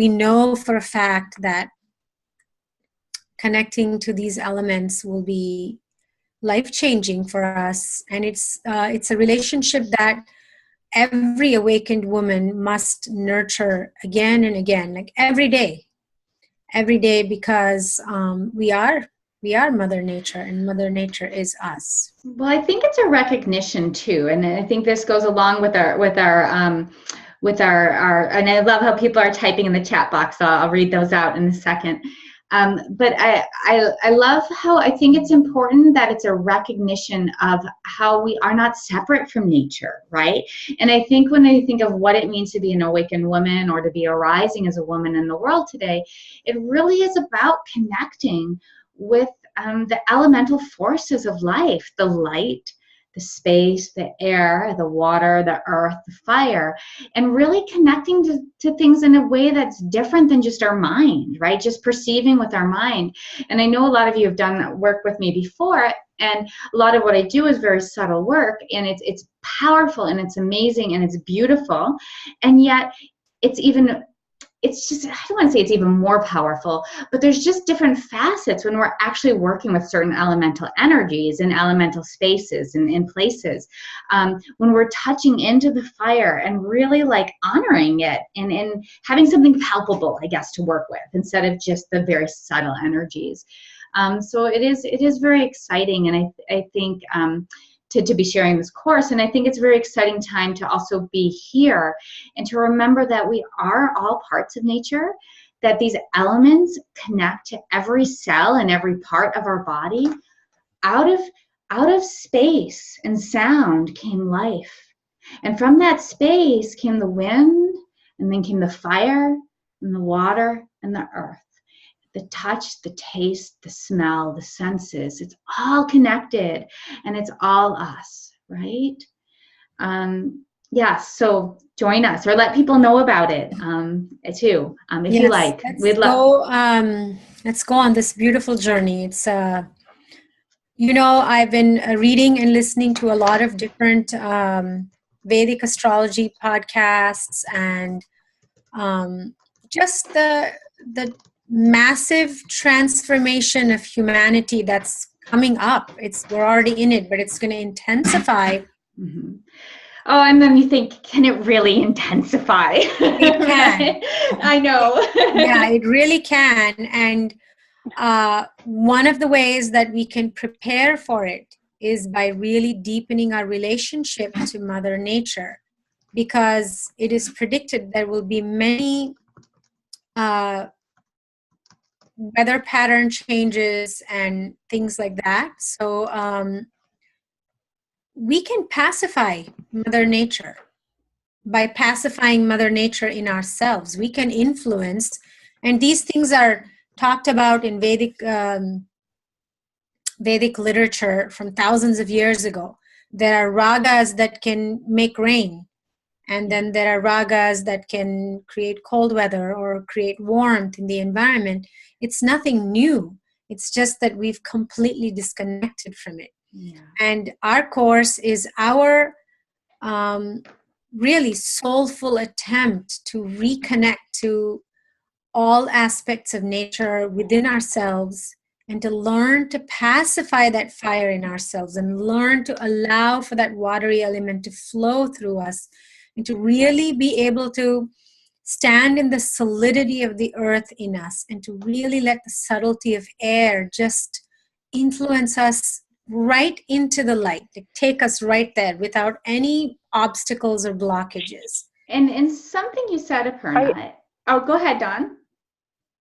know for a fact that connecting to these elements will be life-changing for us. And it's a relationship that every awakened woman must nurture again and again, like every day, because we are Mother Nature, and Mother Nature is us. Well, I think it's a recognition too, and I think this goes along with our and I love how people are typing in the chat box. So I'll read those out in a second. But I love how I think it's important that it's a recognition of how we are not separate from nature, right? And I think when I think of what it means to be an awakened woman or to be arising as a woman in the world today, it really is about connecting with the elemental forces of life, the light, the space, the air, the water, the earth, the fire, and really connecting to things in a way that's different than just our mind, right? Just perceiving with our mind. And I know a lot of you have done work with me before, and a lot of what I do is very subtle work, and it's powerful and it's amazing and it's beautiful, and yet it's just, I don't want to say it's even more powerful, but there's just different facets when we're actually working with certain elemental energies and elemental spaces and in places. When we're touching into the fire and really like honoring it and having something palpable, I guess, to work with instead of just the very subtle energies. So it is very exciting, and I think to be sharing this course. And I think it's a very exciting time to also be here and to remember that we are all parts of nature, that these elements connect to every cell and every part of our body. Out of space and sound came life. And from that space came the wind, and then came the fire, and the water, and the earth. The touch, the taste, the smell, the senses, it's all connected, and it's all us, right? Yeah, so join us, or let people know about it too, if you like. Let's go on this beautiful journey. It's I've been reading and listening to a lot of different Vedic astrology podcasts, and just the massive transformation of humanity that's coming up. We're already in it, but it's going to intensify. Mm-hmm. Oh, and then you think, can it really intensify? It can. I know. Yeah, it really can. And one of the ways that we can prepare for it is by really deepening our relationship to Mother Nature, because it is predicted there will be many weather pattern changes and things like that. So we can pacify Mother Nature. By pacifying Mother Nature in ourselves, we can influence, and these things are talked about in Vedic literature from thousands of years ago. There are ragas that can make rain, and then there are ragas that can create cold weather or create warmth in the environment. It's nothing new. It's just that we've completely disconnected from it. Yeah. And our course is our really soulful attempt to reconnect to all aspects of nature within ourselves, and to learn to pacify that fire in ourselves, and learn to allow for that watery element to flow through us, and to really be able to stand in the solidity of the earth in us, and to really let the subtlety of air just influence us right into the light, to take us right there without any obstacles or blockages. And something you said, Aparna. Oh, go ahead, Dawn.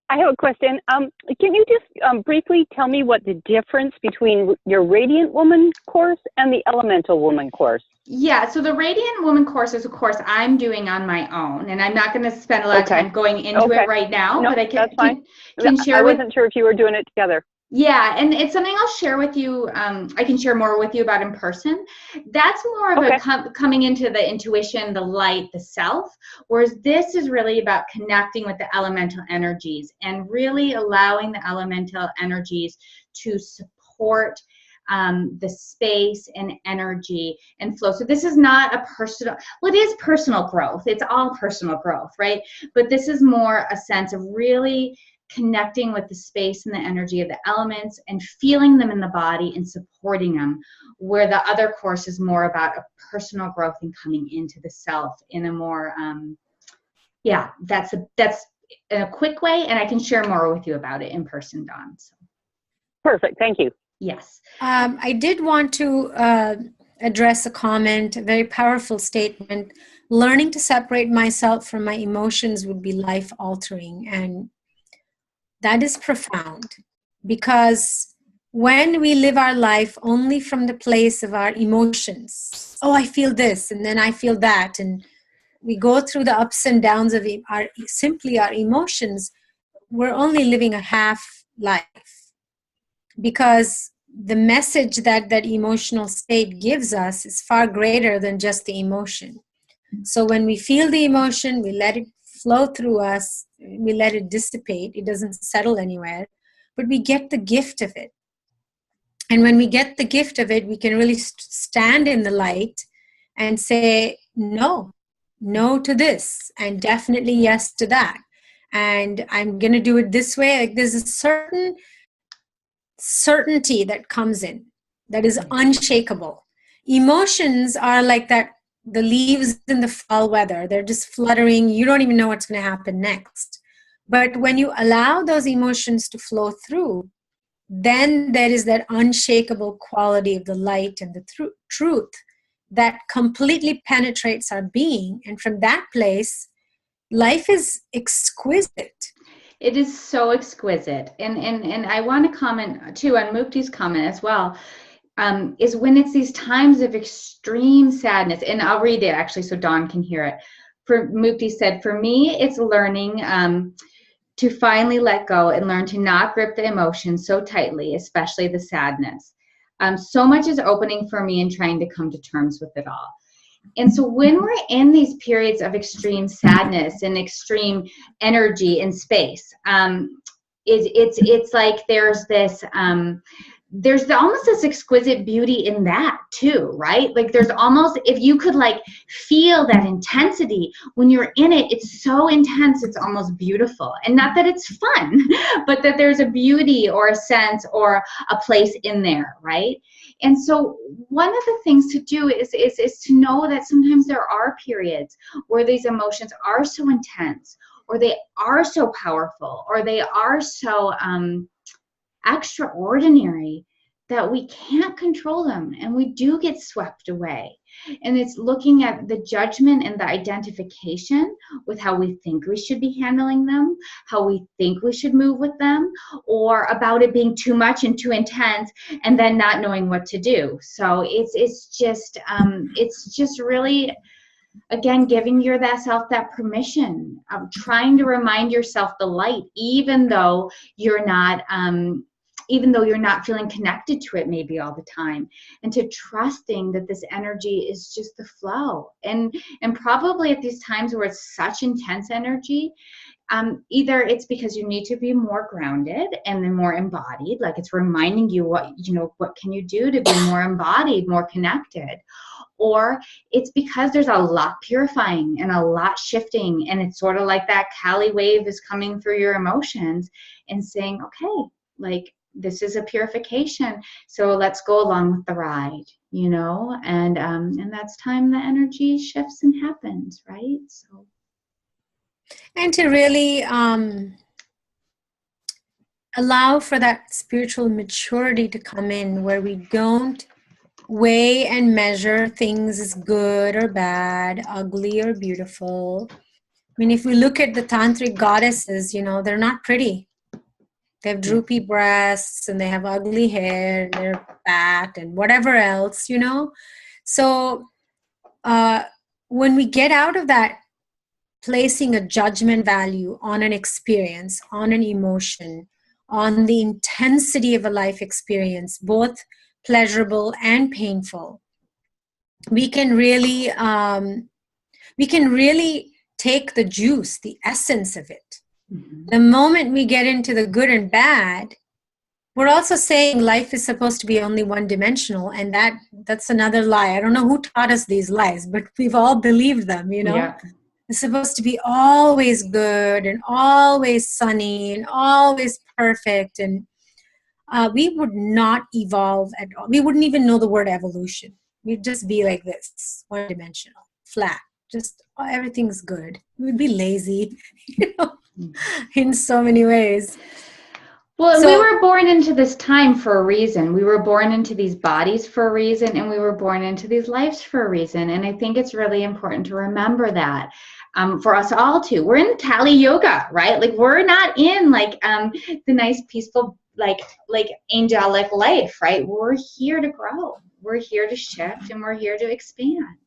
I have a question. Can you just briefly tell me what the difference between your Radiant Woman course and the Elemental Woman course? Yeah, so the Radiant Woman course is a course I'm doing on my own, and I'm not going to spend a lot of time going into it right now, but I can share. I wasn't sure if you were doing it together. Yeah, and it's something I'll share with you. I can share more with you about in person. That's more of a coming into the intuition, the light, the self, whereas this is really about connecting with the elemental energies and really allowing the elemental energies to support the space and energy and flow. So this is not a personal, well, it is personal growth. It's all personal growth, right? But this is more a sense of really connecting with the space and the energy of the elements and feeling them in the body and supporting them, where the other course is more about a personal growth and coming into the self in a more that's in a quick way, and I can share more with you about it in person, Dawn. So. Perfect, thank you. Yes. I did want to address a comment, a very powerful statement. Learning to separate myself from my emotions would be life-altering, and that is profound, because when we live our life only from the place of our emotions, oh, I feel this, and then I feel that, and we go through the ups and downs of our emotions, we're only living a half life, because the message that emotional state gives us is far greater than just the emotion. So when we feel the emotion, we let it flow through us, we let it dissipate, it doesn't settle anywhere, but we get the gift of it. And when we get the gift of it, we can really stand in the light and say no to this, and definitely yes to that, and I'm going to do it this way. Like, there's a certain certainty that comes in that is unshakable. Emotions are like that, the leaves in the fall weather, they're just fluttering, you don't even know what's going to happen next. But when you allow those emotions to flow through, then there is that unshakable quality of the light and the truth that completely penetrates our being. And from that place, life is exquisite. It is so exquisite. And I want to comment too on Mukti's comment as well, is when it's these times of extreme sadness, and I'll read it actually so Dawn can hear it. For Mukti said, for me, it's learning to finally let go and learn to not grip the emotions so tightly, especially the sadness. So much is opening for me and trying to come to terms with it all. And so when we're in these periods of extreme sadness and extreme energy in space, it's like there's almost this exquisite beauty in that too, right? Like there's almost, if you could like feel that intensity when you're in it, it's so intense, it's almost beautiful. And not that it's fun, but that there's a beauty or a sense or a place in there, right? And so one of the things to do is to know that sometimes there are periods where these emotions are so intense, or they are so powerful, or they are so extraordinary that we can't control them and we do get swept away. And it's looking at the judgment and the identification with how we think we should be handling them, how we think we should move with them, or about it being too much and too intense and then not knowing what to do. So it's just really, again, giving yourself that permission of trying to remind yourself the light, even though you're not feeling connected to it maybe all the time, and to trusting that this energy is just the flow. And probably at these times where it's such intense energy, either it's because you need to be more grounded and then more embodied, like it's reminding you what can you do to be more embodied, more connected, or it's because there's a lot purifying and a lot shifting, and it's sort of like that Kali wave is coming through your emotions and saying, okay, like this is a purification, so let's go along with the ride, and that's time the energy shifts and happens, right? So, and to really allow for that spiritual maturity to come in, where we don't weigh and measure things as good or bad, ugly or beautiful. I mean, if we look at the tantric goddesses, they're not pretty. They have droopy breasts and they have ugly hair and they're fat and whatever else, So when we get out of that, placing a judgment value on an experience, on an emotion, on the intensity of a life experience, both pleasurable and painful, we can really take the juice, the essence of it. Mm-hmm. The moment we get into the good and bad, we're also saying life is supposed to be only one-dimensional, and that's another lie. I don't know who taught us these lies, but we've all believed them, Yeah. It's supposed to be always good and always sunny and always perfect, and we would not evolve at all. We wouldn't even know the word evolution. We'd just be like this, one-dimensional, flat, just everything's good. We'd be lazy, in so many ways. Well, we were born into this time for a reason. We were born into these bodies for a reason, and we were born into these lives for a reason. And I think it's really important to remember that for us all too. We're in Kali Yoga, right? Like we're not in like the nice, peaceful, like angelic life, right? We're here to grow. We're here to shift, and we're here to expand.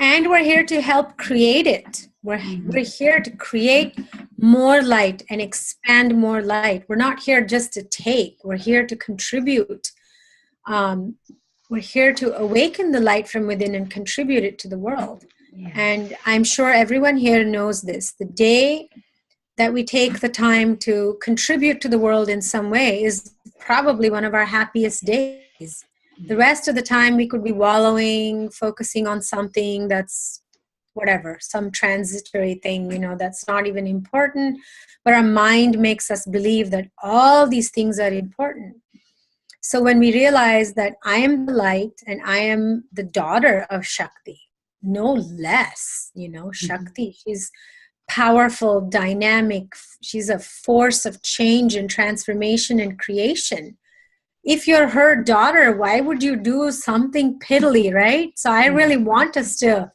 And we're here to help create it. We're here to create more light and expand more light. We're not here just to take. We're here to contribute. We're here to awaken the light from within and contribute it to the world. Yeah. And I'm sure everyone here knows this. The day that we take the time to contribute to the world in some way is probably one of our happiest days. The rest of the time we could be wallowing, focusing on something that's whatever, some transitory thing, that's not even important. But our mind makes us believe that all these things are important. So when we realize that I am the light and I am the daughter of Shakti, no less, Shakti, she's powerful, dynamic. She's a force of change and transformation and creation. if you're her daughter, why would you do something piddly, right? So I really want us to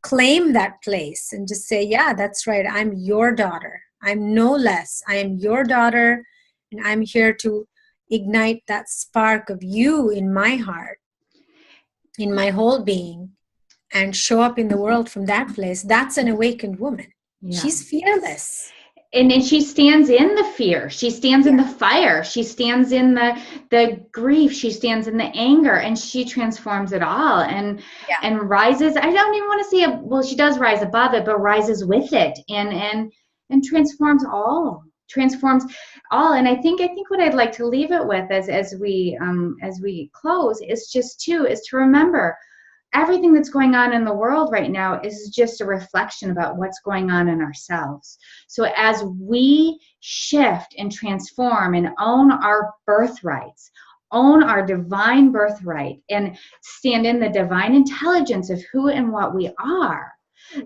claim that place and just say, yeah, that's right. I'm your daughter. I'm no less. I am your daughter, and I'm here to ignite that spark of you in my heart, in my whole being, and show up in the world from that place. That's an awakened woman. Yeah. She's fearless. And she stands in the fear. She stands in the fire. She stands in the grief. She stands in the anger, and she transforms it all and rises. I don't even want to say well, she does rise above it, but rises with it and transforms all. And I think what I'd like to leave it with as we close is to remember everything that's going on in the world right now is just a reflection about what's going on in ourselves. So as we shift and transform and own our birthrights, own our divine birthright, and stand in the divine intelligence of who and what we are,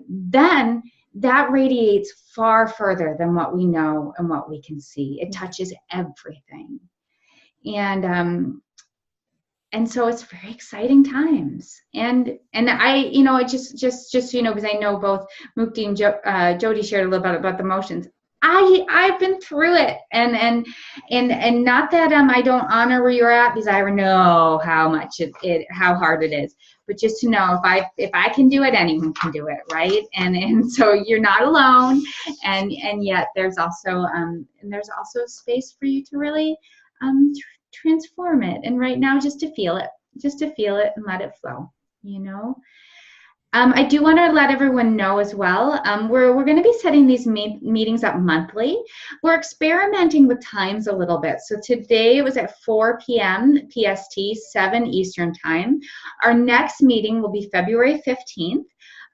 then that radiates far further than what we know and what we can see. It touches everything. And so it's very exciting times. And I, just because I know both Mukti and Jody shared a little bit about the emotions. I've been through it, and not that I don't honor where you're at, because I know how much how hard it is. But just to know if I can do it, anyone can do it, right? And so you're not alone, and yet there's also a space for you to really transform it. And right now, just to feel it and let it flow, I do want to let everyone know as well, we're going to be setting these meetings up monthly. We're experimenting with times a little bit. So today it was at 4 p.m. PST, 7 Eastern time. Our next meeting will be February 15th.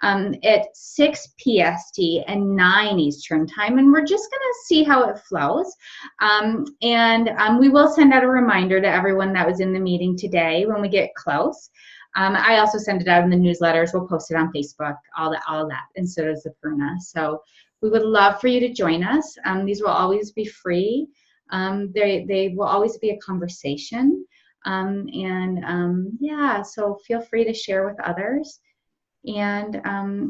At 6 PST and 9 Eastern time, and we're just going to see how it flows. We will send out a reminder to everyone that was in the meeting today when we get close. I also send it out in the newsletters. We'll post it on Facebook, all that, and so does Aparna. So we would love for you to join us. These will always be free. They will always be a conversation. So feel free to share with others. And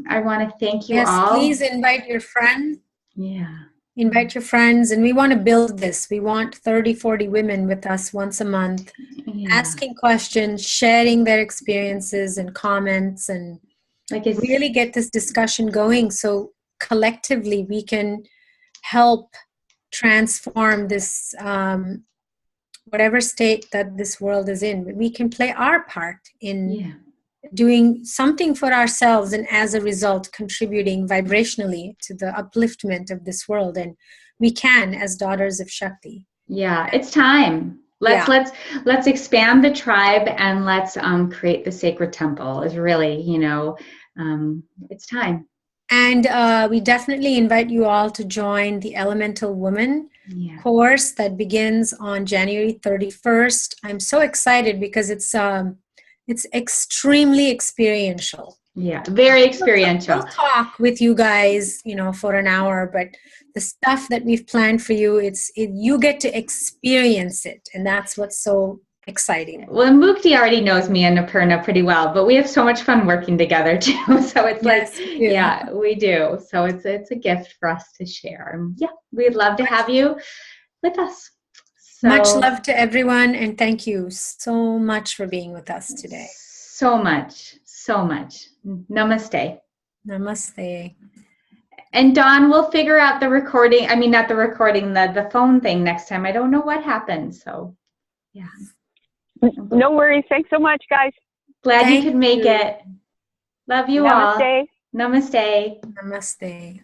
I want to thank you all. Please invite your friends. Yeah. Invite your friends. And we want to build this. We want 30, 40 women with us once a month, asking questions, sharing their experiences and comments, and really get this discussion going so collectively we can help transform this, whatever state that this world is in. We can play our part in doing something for ourselves, and as a result contributing vibrationally to the upliftment of this world. And we can, as daughters of Shakti. Yeah, it's time. Let's expand the tribe, and let's create the sacred temple. Is really, it's time. And we definitely invite you all to join the Elemental Woman course that begins on January 31st. I'm so excited because it's extremely experiential. Yeah, very experiential. We'll talk with you guys, for an hour, but the stuff that we've planned for you, you get to experience it, and that's what's so exciting. Well, Mukti already knows me and Aparna pretty well, but we have so much fun working together too. So it's we do. So it's a gift for us to share. Yeah, we'd love to have you with us. So, much love to everyone, and thank you so much for being with us today. So much. Namaste. Namaste. And Dawn, we'll figure out the recording. I mean, not the recording, the phone thing next time. I don't know what happened. So, yeah. No worries. Thanks so much, guys. Glad you could make it. Love you all. Namaste. Namaste. Namaste.